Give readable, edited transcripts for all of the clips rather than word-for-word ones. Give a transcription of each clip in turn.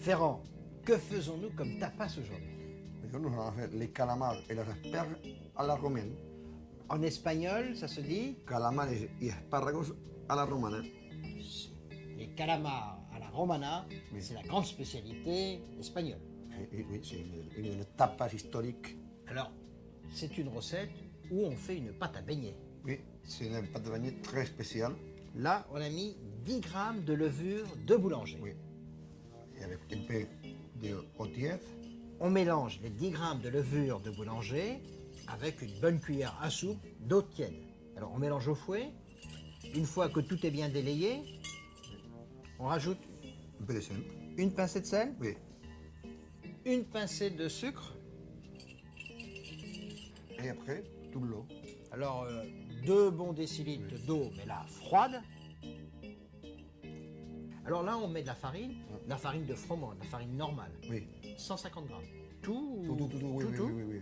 Ferrand, que faisons-nous comme tapas aujourd'hui? Nous allons faire les calamars et les asperges à la romaine. En espagnol, ça se dit Calamares y espárragos a la romana. les calamars à la romana, Oui. c'est la grande spécialité espagnole. Oui, c'est une tapas historique. Alors, c'est une recette où on fait une pâte à beignet. Oui, c'est une pâte de beignet très spéciale. Là, on a mis 10 grammes de levure de boulanger. Oui. Et avec un peu d'eau tiède. On mélange les 10 grammes de levure de boulanger avec une bonne cuillère à soupe d'eau tiède. Alors, on mélange au fouet. Une fois que tout est bien délayé, on rajoute Un peu de sel. une pincée de sel, Oui. une pincée de sucre. Et après, tout l'eau. Alors, 2 bons décilitres d'eau, mais là, froide. Alors là, on met de la farine de froment, de la farine normale, Oui. 150 grammes. Tout, Tout, oui, oui, oui, oui.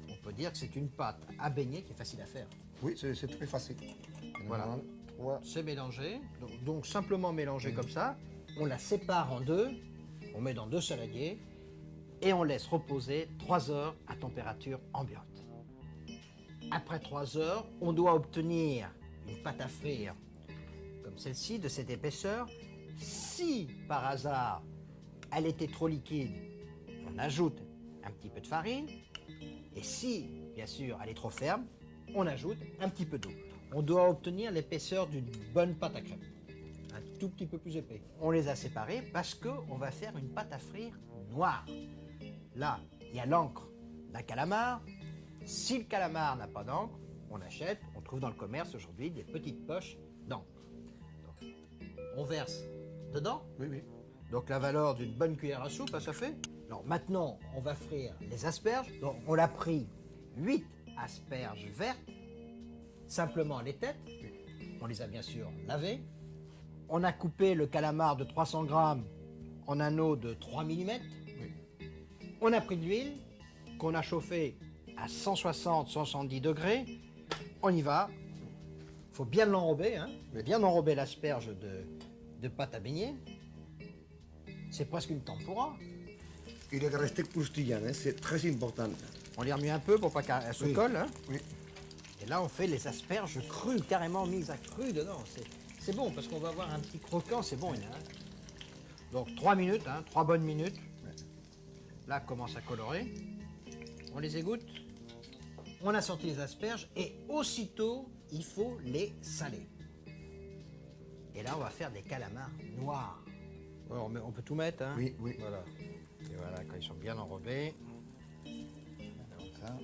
On peut dire que c'est une pâte à beignet qui est facile à faire. Oui, c'est très facile. Voilà. 3. C'est mélangé, donc simplement mélangé comme ça. On la sépare en deux, on met dans 2 saladiers et on laisse reposer 3 heures à température ambiante. Après 3 heures, on doit obtenir une pâte à frire comme celle-ci, de cette épaisseur. Si par hasard elle était trop liquide, on ajoute un petit peu de farine. Et si, bien sûr, elle est trop ferme, on ajoute un petit peu d'eau. On doit obtenir l'épaisseur d'une bonne pâte à crème. Un tout petit peu plus épais. On les a séparés parce qu'on va faire une pâte à frire noire. Là, il y a l'encre d'un calamar. Si le calamar n'a pas d'encre, on achète, on trouve dans le commerce aujourd'hui des petites poches d'encre. Donc, on verse dedans. Oui, oui. Donc la valeur d'une bonne cuillère à soupe, ça fait. Alors maintenant, on va frire les asperges. Donc on a pris 8 asperges vertes, simplement les têtes. On les a bien sûr lavées. On a coupé le calamar de 300 grammes en anneaux de 3 mm. On a pris de l'huile qu'on a chauffée à 160-170 degrés. On y va. Il faut bien l'enrober, hein. Bien enrober l'asperge de pâte à beignet. C'est presque une tempura. Il est resté croustillant, hein, c'est très important. On les remue un peu pour pas qu'elles se collent. Hein. Oui. Et là, on fait les asperges crues, carrément mises à cru dedans. C'est bon parce qu'on va avoir un petit croquant, c'est bon. Hein. Donc 3 minutes, 3 bonnes minutes. Là, commence à colorer. On les égoutte. On a sorti les asperges et aussitôt, il faut les saler. Et là, on va faire des calamars noirs. Alors, on peut tout mettre, hein. Oui, oui. Voilà. Et voilà, quand ils sont bien enrobés. Comme ça.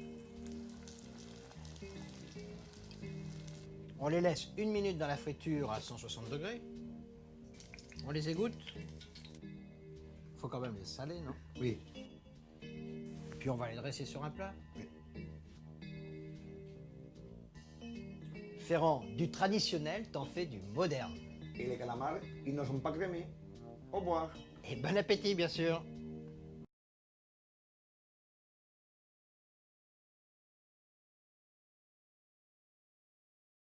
On les laisse 1 minute dans la friture à 160 degrés. On les égoutte. Il faut quand même les saler, non? Oui. Puis on va les dresser sur un plat. Ferrand, du traditionnel, t'en fais du moderne. Et les calamars, ils ne sont pas crémés. Au revoir. Et bon appétit, bien sûr.